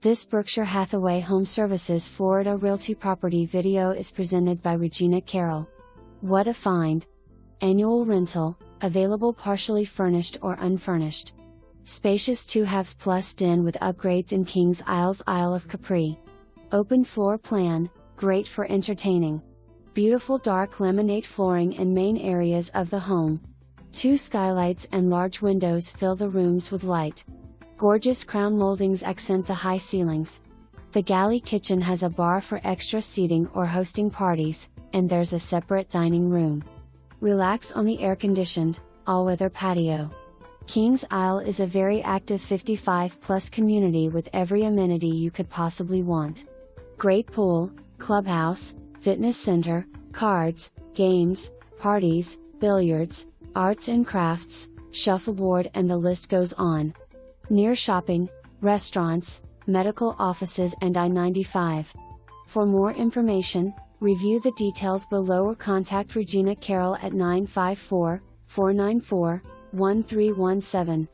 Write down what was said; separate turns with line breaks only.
This Berkshire Hathaway HomeServices Florida Realty property video is presented by Regina Carroll. What a find! Annual rental, available partially furnished or unfurnished. Spacious 2 halves plus den with upgrades in King's Isle of Capri. Open floor plan, great for entertaining. Beautiful dark laminate flooring in main areas of the home. 2 skylights and large windows fill the rooms with light. Gorgeous crown moldings accent the high ceilings. The galley kitchen has a bar for extra seating or hosting parties, and there's a separate dining room. Relax on the air-conditioned, all-weather patio. King's Isle is a very active 55-plus community with every amenity you could possibly want. Great pool, clubhouse, fitness center, cards, games, parties, billiards, arts and crafts, shuffleboard, and the list goes on. Near shopping, restaurants, medical offices and I-95. For more information, review the details below or contact Regina Carroll at 954-494-1317.